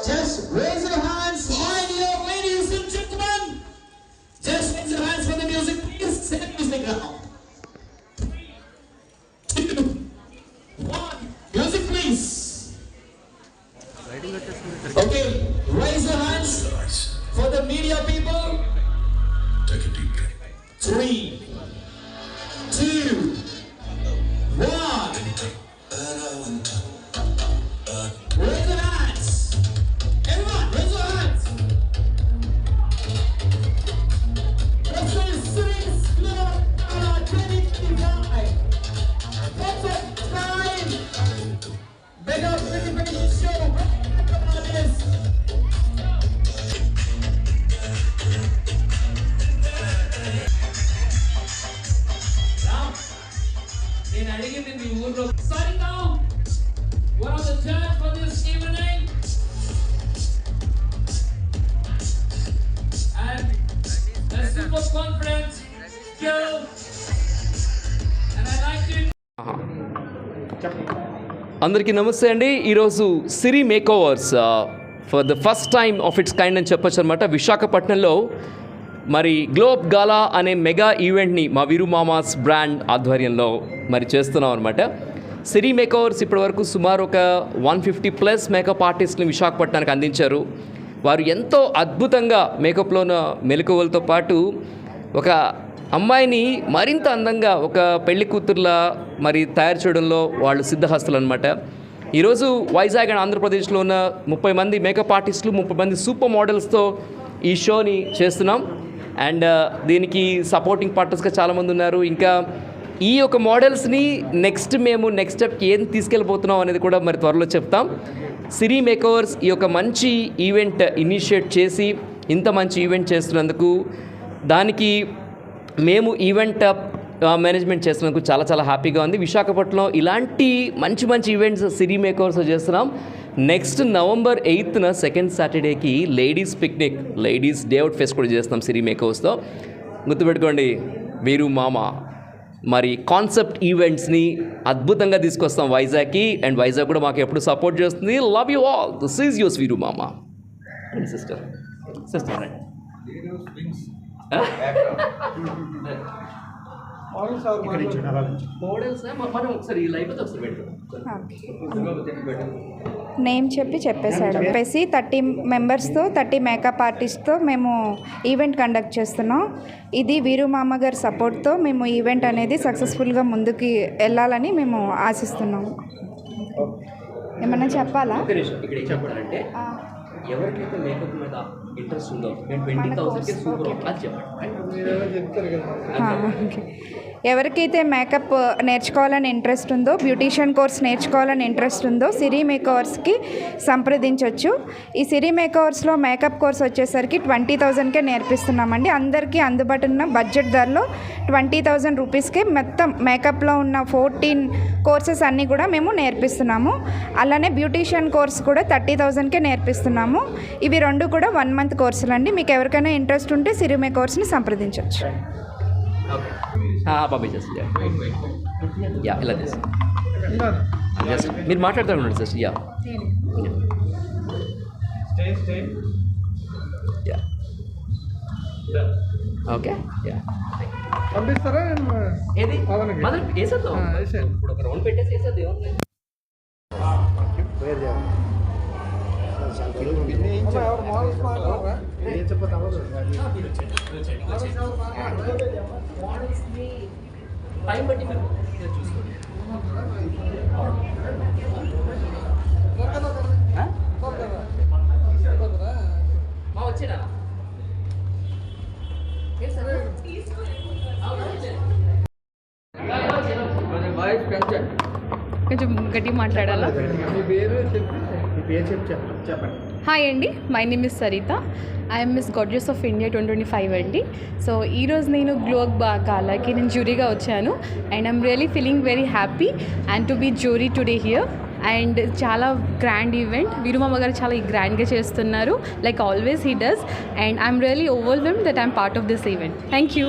Just raise your hands, my dear ladies and gentlemen. Just raise your hands for the music, please. Set the music now. 3, 2, 1. Music, please. Okay, raise your hands for the media people. Take a deep breath. 3, 2, 1. Raise your hands. Everyone, raise your hands. This is Siri's Globe Gala 2025. What's up, time? Big up everybody show. నేను అడిగింది మీ ఊర్లో starting now one of the judges for this evening and a super confident girl and I like to అందరికీ నమస్తే అండి. ఈరోజు Siri Makeovers for the first time of its kind అని చెప్పొచ్చు అనమాట. విశాఖపట్నంలో మరి గ్లోబ్ గాలా అనే మెగా ఈవెంట్ని మా వీరు మామాస్ బ్రాండ్ ఆధ్వర్యంలో మరి చేస్తున్నాం అనమాట. సిరి మేకోవర్స్ ఇప్పటివరకు సుమారు ఒక 150+ మేకప్ ఆర్టిస్ట్ని విశాఖపట్నానికి అందించారు. వారు ఎంతో అద్భుతంగా మేకప్లో ఉన్న మెలకువలతో పాటు ఒక అమ్మాయిని మరింత అందంగా ఒక పెళ్లి కూతుర్లా మరి తయారు చేయడంలో వాళ్ళు సిద్ధహస్తులు అనమాట. ఈరోజు వైజాగ్ అండ్ ఆంధ్రప్రదేశ్లో ఉన్న 30 మంది మేకప్ ఆర్టిస్టులు, 30 మంది సూపర్ మోడల్స్తో ఈ షోని చేస్తున్నాం. అండ్ దీనికి సపోర్టింగ్ పార్ట్నర్స్గా చాలామంది ఉన్నారు. ఇంకా ఈ యొక్క మోడల్స్ని నెక్స్ట్ స్టెప్కి ఏం తీసుకెళ్ళిపోతున్నాం అనేది కూడా మరి త్వరలో చెప్తాం. సిరి మేకోవర్స్ ఈ యొక్క మంచి ఈవెంట్ ఇనిషియేట్ చేసి ఇంత మంచి ఈవెంట్ చేస్తున్నందుకు, దానికి మేము ఈవెంట్ మేనేజ్మెంట్ చేస్తున్నందుకు చాలా చాలా హ్యాపీగా ఉంది. విశాఖపట్నంలో ఇలాంటి మంచి మంచి ఈవెంట్స్ సిరి మేకోవర్స్ చేస్తున్నాం. నెక్స్ట్ నవంబర్ 8న సెకండ్ సాటర్డేకి ladies picnic, ladies day out fest కూడా చేస్తున్నాం సిరి మేకోవర్స్తో. గుర్తుపెట్టుకోండి, వీరు మామ మరి కాన్సెప్ట్ ఈవెంట్స్ని అద్భుతంగా తీసుకొస్తాం వైజాగ్కి. అండ్ వైజాగ్ కూడా మాకు ఎప్పుడు సపోర్ట్ చేస్తుంది. Love you all. This is your వీరు మామ. Sister name చెప్పేసాడు. 30 మెంబర్స్తో 30 మేకప్ ఆర్టిస్ట్తో మేము ఈవెంట్ కండక్ట్ చేస్తున్నాం. ఇది వీరు మామ గారి సపోర్ట్తో మేము ఈవెంట్ అనేది సక్సెస్ఫుల్గా ముందుకు వెళ్ళాలని మేము ఆశిస్తున్నాము. ఏమన్నా చెప్పాలా? చెప్పాలంటే ఎవరికైతే మేకప్ మీద ఇంట్రెస్ట్ ఉందో మేము 20,000కి సూపర్ అది చెప్పండి. ఎవరికైతే మేకప్ నేర్చుకోవాలని ఇంట్రెస్ట్ ఉందో, బ్యూటీషియన్ కోర్స్ నేర్చుకోవాలని ఇంట్రెస్ట్ ఉందో సిరి మేకవర్స్కి సంప్రదించవచ్చు. ఈ సిరి మేకవర్స్లో మేకప్ కోర్స్ వచ్చేసరికి 20,000కే నేర్పిస్తున్నామండి. అందరికీ అందుబాటులో ఉన్న బడ్జెట్ ధరలో 20,000 రూపీస్కే మొత్తం మేకప్లో ఉన్న 14 కోర్సెస్ అన్నీ కూడా మేము నేర్పిస్తున్నాము. అలానే బ్యూటీషియన్ కోర్స్ కూడా 30,000కే నేర్పిస్తున్నాము. ఇవి రెండు కూడా 1 మంత్ కోర్సులు అండి. మీకు ఎవరికైనా ఇంట్రెస్ట్ ఉంటే సిరి మేకవర్స్ని సంప్రదించవచ్చు. యా ఇలా మీరు మాట్లాడుతూ ఉండండి సిస్టర్. Yeah okay. యా పంపిస్తారా? ఏది మనం వేసేద్దాం. ఇప్పుడు ఒక రౌండ్ పెట్టేసి వేసేది ఏమన్నా. టైం బట్టి మీరు చూసుకోండి. వచ్చేనా కొంచెం గట్టి మాట్లాడాలా? హాయ్ అండి, my name is Saritha. I'm miss gorgeous of India 2025 అండి. సో ఈరోజు నేను గ్లోబ్ గాలాకి నేను జ్యూరీగా వచ్చాను. And I'm really feeling very happy and to be jury today here. And చాలా గ్రాండ్ ఈవెంట్, వీరుమామ గారు చాలా గ్రాండ్గా చేస్తున్నారు, like always he does. And I'm really overwhelmed that I'm part of this event. Thank you.